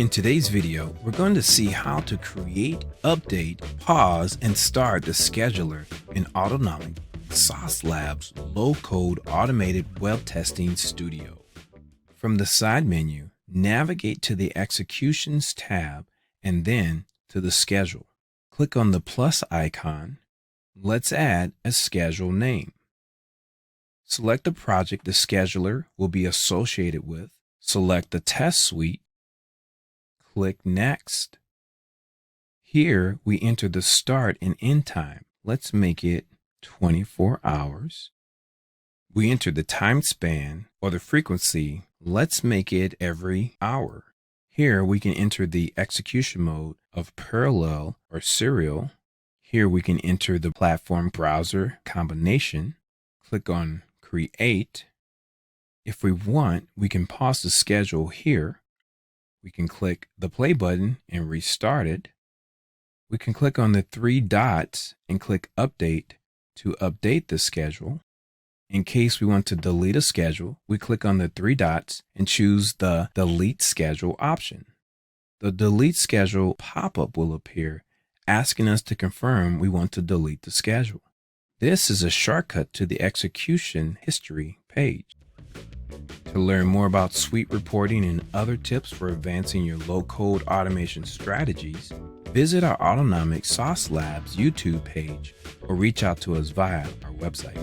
In today's video, we're going to see how to create, update, pause, and start the scheduler in Autonomic Sauce Labs low-code automated web testing studio. From the side menu, navigate to the Executions tab and then to the Schedule. Click on the plus icon. Let's add a schedule name. Select the project the scheduler will be associated with. Select the test suite. Click Next. Here we enter the start and end time. Let's make it 24 hours. We enter the time span or the frequency. Let's make it every hour. Here we can enter the execution mode of parallel or serial. Here we can enter the platform browser combination. Click on Create. If we want, we can pause the schedule here. We can click the play button and restart it. We can click on the three dots and click Update to update the schedule. In case we want to delete a schedule, we click on the three dots and choose the Delete Schedule option. The Delete Schedule pop-up will appear, asking us to confirm we want to delete the schedule. This is a shortcut to the execution history page. To learn more about suite reporting and other tips for advancing your low-code automation strategies, visit our Autonomic Sauce Labs YouTube page or reach out to us via our website.